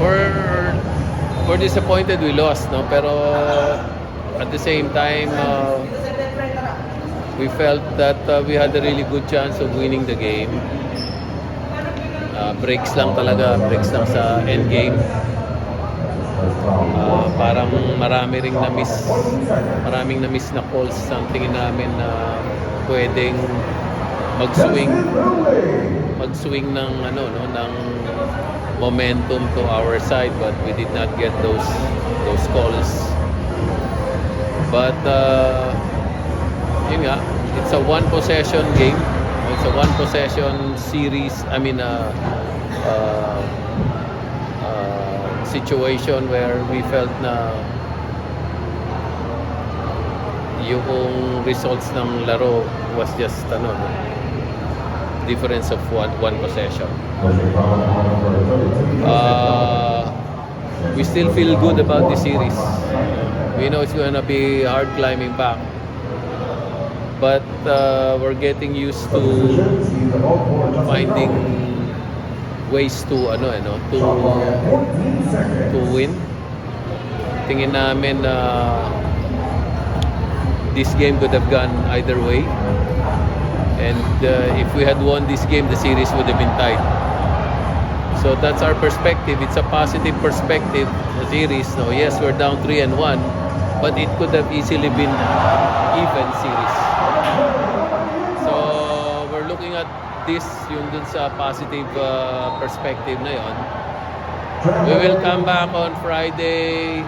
we're disappointed we lost, no? Pero at the same time, we felt that we had a really good chance of winning the game. Breaks lang sa end game. Parang maraming na miss na calls ang tingin namin na pwedeng magswing ng ng momentum to our side, but we did not get those calls. But yun nga, it's a one possession game. It's a one possession series. I mean situation where we felt na yung results ng laro was just difference of one possession. We still feel good about the series. We know it's gonna be hard climbing back, but we're getting used to finding ways to win. Tingin namin na this game could have gone either way, and if we had won this game, the series would have been tied. So that's our perspective. It's a positive perspective. The series, no, yes, we're down 3-1, but it could have easily been even series. So we're looking at this yung dun sa positive perspective na yon. We will come back on Friday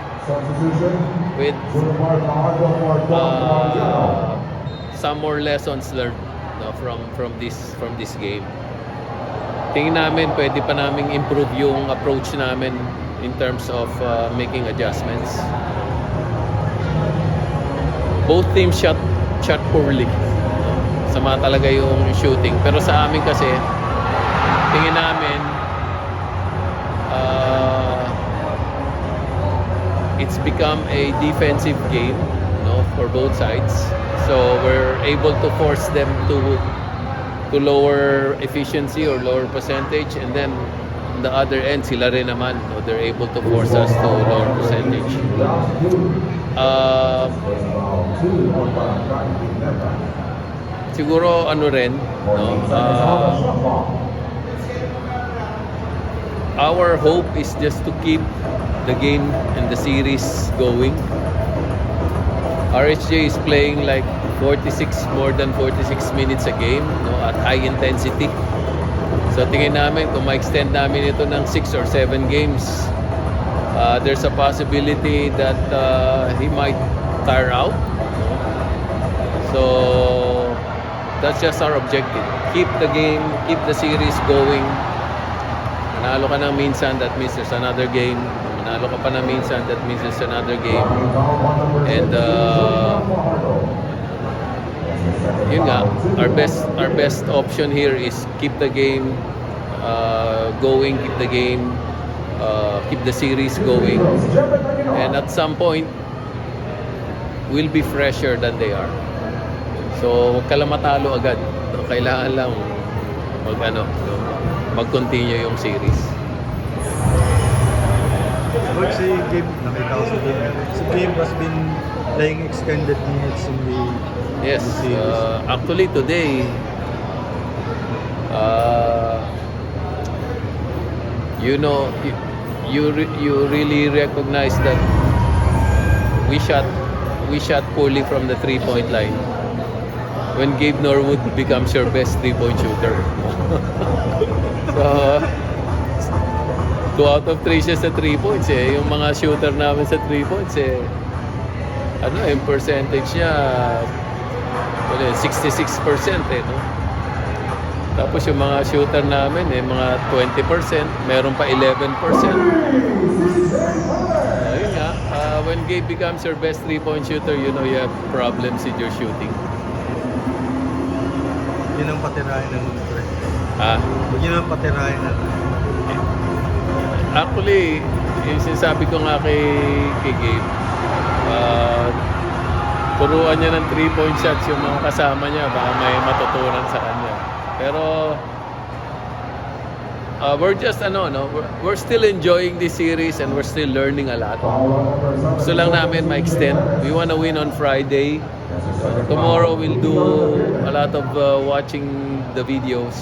with some more lessons learned, no, from this game. Tingin namin pwede pa naming improve yung approach namin in terms of making adjustments. Both teams shot poorly. Sama talaga yung shooting. Pero sa amin kasi, tingin namin, it's become a defensive game, no, for both sides. So we're able to force them to lower efficiency or lower percentage, and then on the other end, sila rin naman, no, they're able to force us to lower percentage. Siguro rin, no, our hope is just to keep the game and the series going. RHJ is playing like more than 46 minutes a game, no, at high intensity. So tingin namin kung ma-extend namin ito ng 6 or 7 games, there's a possibility that he might tire out. So that's just our objective. Keep the game, keep the series going. Manalo ka ng minsan, that means there's another game. Manalo ka pa ng minsan, that means there's another game. And yun nga, our best option here is keep the game going, keep the game, keep the series going. And at some point, we'll be fresher than they are. So, huwag ka lang matalo agad. Kailangan lang mag-continue yung series. Coach, si game, nakita ko sa game. Si game has been playing extended minutes in the series. Actually today, you really recognize that we shot poorly from the 3-point line. When Gabe Norwood becomes your best 3-point shooter. So, 2 out of 3 siya sa 3 points eh. Yung mga shooter namin sa 3 points eh, yung percentage niya 66% eh, no? Tapos yung mga shooter namin eh, mga 20%, meron pa 11%. Ayun nga, when Gabe becomes your best 3-point shooter, you know you have problems with your shooting. Yun ang patirahin ng Ultra. Yun ang patirahin ng Actually, yung sinasabi ko nga kay Gabe, turuan niya ng 3-point shots yung mga kasama niya, baka may matutunan sa kanya. Pero we're just we're still enjoying this series and we're still learning a lot. Gusto lang namin ma-extend. We wanna win on Friday. Tomorrow we'll do a lot of watching the videos.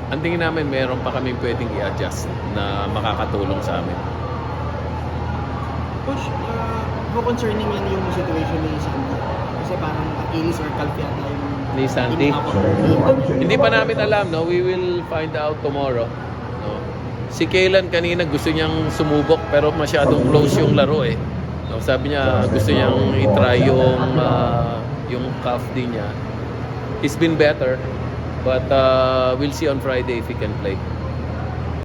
Ang tingin namin meron pa kaming pwedeng i-adjust na makakatulong sa amin. Coach, how concerning yan yung situation ni Santi? Kasi parang Achilles or calf yata yung Ni Santi? Hindi pa namin alam, no? We will find out tomorrow. No? Si Kaylan kanina gusto niyang sumubok pero masyadong close yung laro eh. No? Sabi niya gusto niyang i-try yung calf din niya. He's been better but we'll see on Friday if he can play.